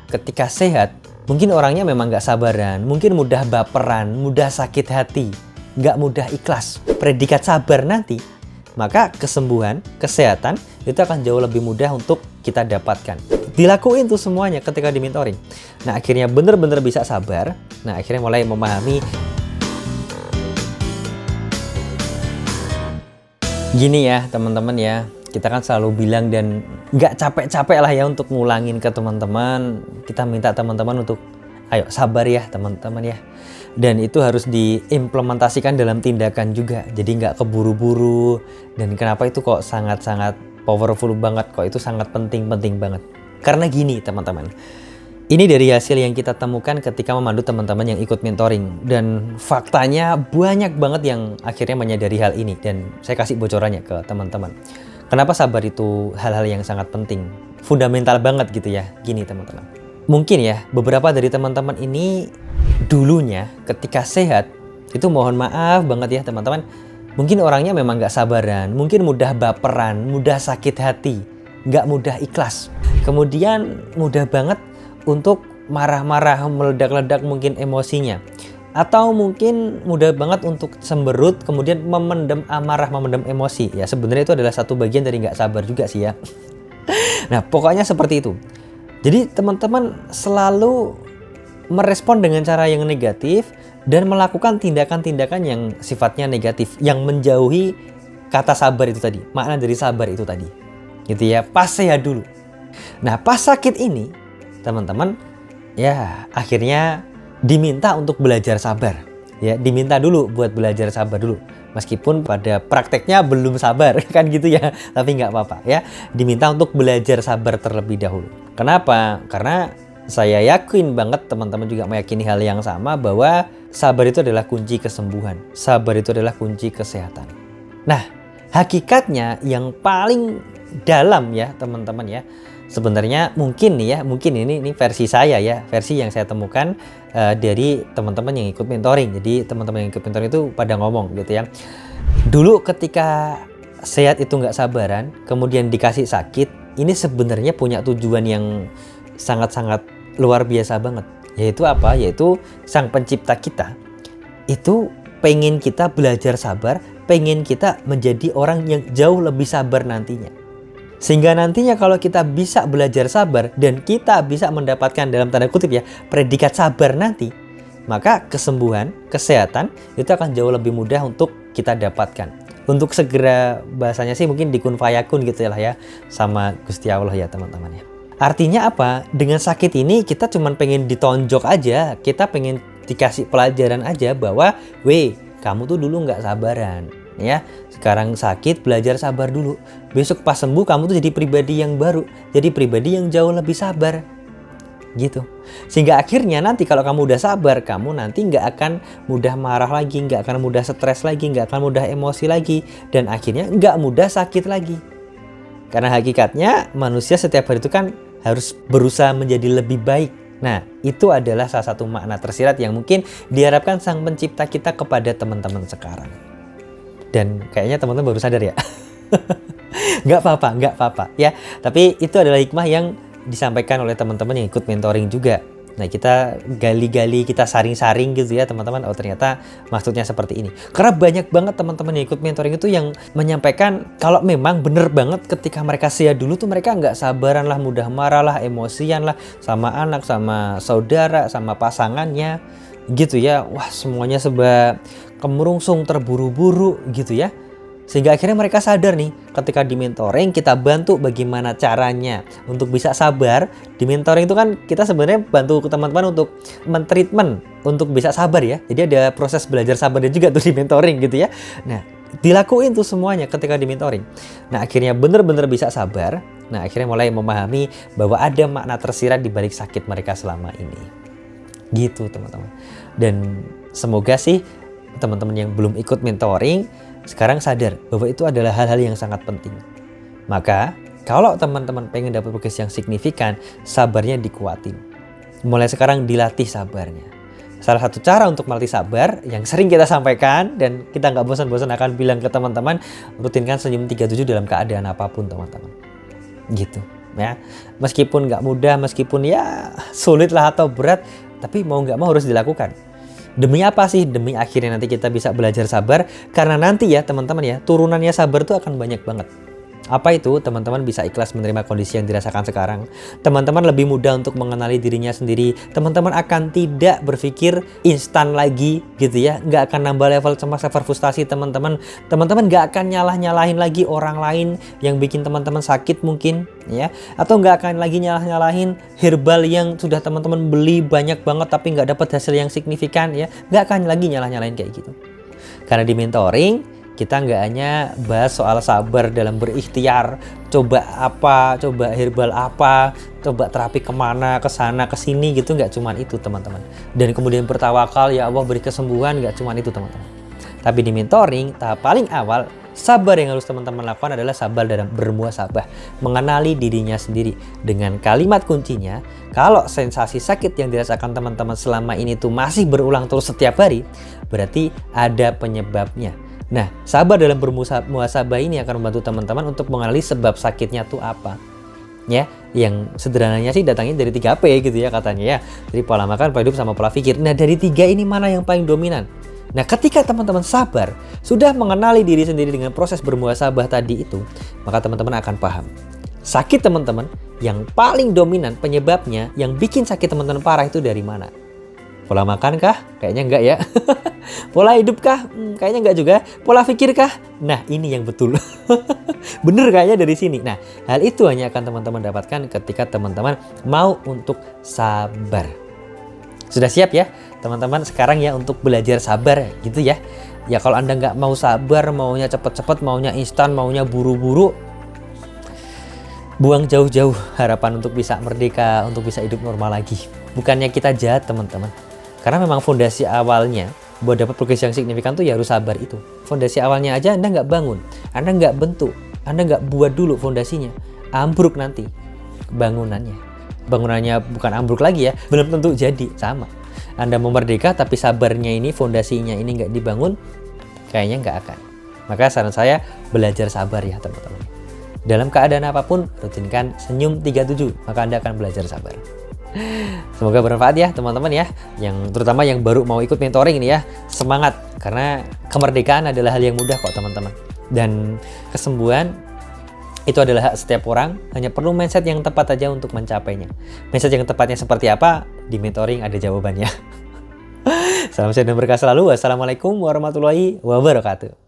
ketika sehat, mungkin orangnya memang nggak sabaran, mungkin mudah baperan, mudah sakit hati, nggak mudah ikhlas. Predikat sabar nanti, maka kesembuhan, kesehatan itu akan jauh lebih mudah untuk kita dapatkan. Dilakuin tuh semuanya ketika di mentoring. Nah, akhirnya bener-bener bisa sabar. Nah, akhirnya mulai memahami. Gini ya teman-teman ya, kita kan selalu bilang dan nggak capek-capek lah ya untuk ngulangin ke teman-teman. Kita minta teman-teman untuk ayo sabar ya teman-teman ya. Dan itu harus diimplementasikan dalam tindakan juga. Jadi nggak keburu-buru. Dan kenapa itu kok sangat-sangat powerful banget, kok itu sangat penting banget. Karena gini teman-teman, ini dari hasil yang kita temukan ketika memandu teman-teman yang ikut mentoring. Dan faktanya banyak banget yang akhirnya menyadari hal ini. Dan saya kasih bocorannya ke teman-teman. Kenapa sabar itu hal-hal yang sangat penting, fundamental banget gitu ya. Gini teman-teman, mungkin ya beberapa dari teman-teman ini dulunya ketika sehat, itu mohon maaf banget ya teman-teman, mungkin orangnya memang nggak sabaran, mungkin mudah baperan, mudah sakit hati, nggak mudah ikhlas. Kemudian mudah banget untuk marah-marah, meledak-ledak mungkin emosinya. Atau mungkin mudah banget untuk cemberut, kemudian memendam amarah, memendam emosi. Ya sebenarnya itu adalah satu bagian dari nggak sabar juga sih ya. Nah pokoknya seperti itu. Jadi teman-teman selalu merespon dengan cara yang negatif dan melakukan tindakan-tindakan yang sifatnya negatif, yang menjauhi kata sabar itu tadi, makna dari sabar itu tadi. Gitu ya, pas sehat dulu. Nah pas sakit ini teman-teman ya akhirnya diminta untuk belajar sabar ya, diminta dulu buat belajar sabar dulu meskipun pada prakteknya belum sabar kan gitu ya, tapi nggak apa-apa ya, diminta untuk belajar sabar terlebih dahulu. Kenapa? Karena saya yakin banget teman-teman juga meyakini hal yang sama, bahwa sabar itu adalah kunci kesembuhan, sabar itu adalah kunci kesehatan. Nah hakikatnya yang paling dalam ya teman-teman ya, sebenarnya mungkin nih ya, mungkin ini versi saya ya, versi yang saya temukan dari teman-teman yang ikut mentoring. Jadi teman-teman yang ikut mentoring itu pada ngomong gitu ya, dulu ketika sehat itu nggak sabaran, kemudian dikasih sakit, ini sebenarnya punya tujuan yang sangat-sangat luar biasa banget. Yaitu apa? Yaitu sang pencipta kita itu pengen kita belajar sabar, pengen kita menjadi orang yang jauh lebih sabar nantinya. Sehingga nantinya kalau kita bisa belajar sabar dan kita bisa mendapatkan dalam tanda kutip ya predikat sabar nanti, maka kesembuhan, kesehatan itu akan jauh lebih mudah untuk kita dapatkan. Untuk segera bahasanya sih mungkin dikun fayakun gitu ya sama Gusti Allah ya teman-teman ya. Artinya apa? Dengan sakit ini kita cuma pengen ditonjok aja, kita pengen dikasih pelajaran aja bahwa weh kamu tuh dulu nggak sabaran. Ya, sekarang sakit belajar sabar dulu. Besok pas sembuh kamu tuh jadi pribadi yang baru, jadi pribadi yang jauh lebih sabar. Gitu. Sehingga akhirnya nanti kalau kamu udah sabar, kamu nanti nggak akan mudah marah lagi, nggak akan mudah stres lagi, nggak akan mudah emosi lagi, dan akhirnya nggak mudah sakit lagi. Karena hakikatnya manusia setiap hari itu kan harus berusaha menjadi lebih baik. Nah, itu adalah salah satu makna tersirat yang mungkin diharapkan sang pencipta kita kepada teman-teman sekarang. Dan kayaknya teman-teman baru sadar ya. Nggak apa-apa ya. Tapi itu adalah hikmah yang disampaikan oleh teman-teman yang ikut mentoring juga. Nah kita gali-gali, kita saring-saring gitu ya teman-teman. Oh ternyata maksudnya seperti ini. Karena banyak banget teman-teman yang ikut mentoring itu yang menyampaikan kalau memang bener banget ketika mereka sehat dulu tuh mereka nggak sabaran lah, mudah marah lah, emosian lah sama anak, sama saudara, sama pasangannya gitu ya. Wah semuanya serba kemerungsung, terburu-buru gitu ya. Sehingga akhirnya mereka sadar nih, ketika di mentoring kita bantu bagaimana caranya untuk bisa sabar. Di mentoring itu kan kita sebenarnya bantu teman-teman untuk mentreatment untuk bisa sabar ya. Jadi ada proses belajar sabarnya juga tuh di mentoring gitu ya. Nah dilakuin tuh semuanya ketika di mentoring. Nah akhirnya bener-bener bisa sabar. Nah akhirnya mulai memahami bahwa ada makna tersirat di balik sakit mereka selama ini. Gitu teman-teman. Dan semoga sih teman-teman yang belum ikut mentoring sekarang sadar bahwa itu adalah hal-hal yang sangat penting. Maka kalau teman-teman pengen dapat progres yang signifikan, sabarnya dikuatin. Mulai sekarang dilatih sabarnya. Salah satu cara untuk melatih sabar yang sering kita sampaikan dan kita nggak bosan-bosan akan bilang ke teman-teman, rutinkan senyum 37 dalam keadaan apapun teman-teman. Gitu. ya. Meskipun nggak mudah, meskipun ya sulit lah atau berat, tapi mau nggak mau harus dilakukan. Demi apa sih? Demi akhirnya nanti kita bisa belajar sabar, karena nanti ya teman-teman ya, turunannya sabar tuh akan banyak banget. Apa itu? Teman-teman bisa ikhlas menerima kondisi yang dirasakan sekarang. Teman-teman lebih mudah untuk mengenali dirinya sendiri. Teman-teman akan tidak berpikir instan lagi gitu ya. Nggak akan nambah level cemas, level frustasi teman-teman. Teman-teman nggak akan nyalah-nyalahin lagi orang lain yang bikin teman-teman sakit mungkin ya. Atau nggak akan lagi nyalah-nyalahin herbal yang sudah teman-teman beli banyak banget tapi nggak dapat hasil yang signifikan ya. Nggak akan lagi nyalah-nyalahin kayak gitu. Karena di mentoring kita nggak hanya bahas soal sabar dalam berikhtiar, coba apa, coba herbal apa, coba terapi kemana, kesana, kesini gitu, nggak cuman itu teman-teman. Dan kemudian bertawakal, ya Allah beri kesembuhan, nggak cuman itu teman-teman. Tapi di mentoring, tahap paling awal, sabar yang harus teman-teman lakukan adalah sabar dalam bermuhasabah, mengenali dirinya sendiri. Dengan kalimat kuncinya, kalau sensasi sakit yang dirasakan teman-teman selama ini tuh masih berulang terus setiap hari, berarti ada penyebabnya. Nah, sabar dalam bermuhasabah ini akan membantu teman-teman untuk mengenali sebab sakitnya tuh apa. Ya, yang sederhananya sih datangnya dari 3P gitu ya katanya ya. Dari pola makan, pola hidup, sama pola pikir. Nah, dari 3 ini mana yang paling dominan? Nah, ketika teman-teman sabar, sudah mengenali diri sendiri dengan proses bermuhasabah tadi itu, maka teman-teman akan paham. Sakit teman-teman yang paling dominan penyebabnya, yang bikin sakit teman-teman parah itu dari mana? Pola makan kah? Kayaknya enggak ya. Pola hidup kah? Kayaknya enggak juga. Pola pikir kah? Nah, ini yang betul. Bener kayaknya dari sini. Nah, hal itu hanya akan teman-teman dapatkan ketika teman-teman mau untuk sabar. Sudah siap ya teman-teman sekarang ya untuk belajar sabar gitu ya. Ya kalau Anda nggak mau sabar, maunya cepet-cepet, maunya instan, maunya buru-buru, buang jauh-jauh harapan untuk bisa merdeka, untuk bisa hidup normal lagi. Bukannya kita jahat teman-teman. Karena memang fondasi awalnya buat dapat progres yang signifikan tuh ya harus sabar itu. Fondasi awalnya aja Anda nggak bangun, Anda nggak bentuk, Anda nggak buat dulu fondasinya, ambruk nanti bangunannya. Bangunannya bukan ambruk lagi ya, belum tentu jadi sama. Anda mau merdeka tapi sabarnya ini, fondasinya ini nggak dibangun, kayaknya nggak akan. Maka saran saya belajar sabar ya teman-teman. Dalam keadaan apapun, rutinkan senyum 37, maka Anda akan belajar sabar. Semoga bermanfaat ya teman-teman ya, yang terutama yang baru mau ikut mentoring ini ya, semangat karena kemerdekaan adalah hal yang mudah kok teman-teman, dan kesembuhan itu adalah hak setiap orang, hanya perlu mindset yang tepat aja untuk mencapainya. Mindset yang tepatnya seperti apa? Di mentoring ada jawabannya. Salam sehat dan berkah selalu. Wassalamualaikum warahmatullahi wabarakatuh.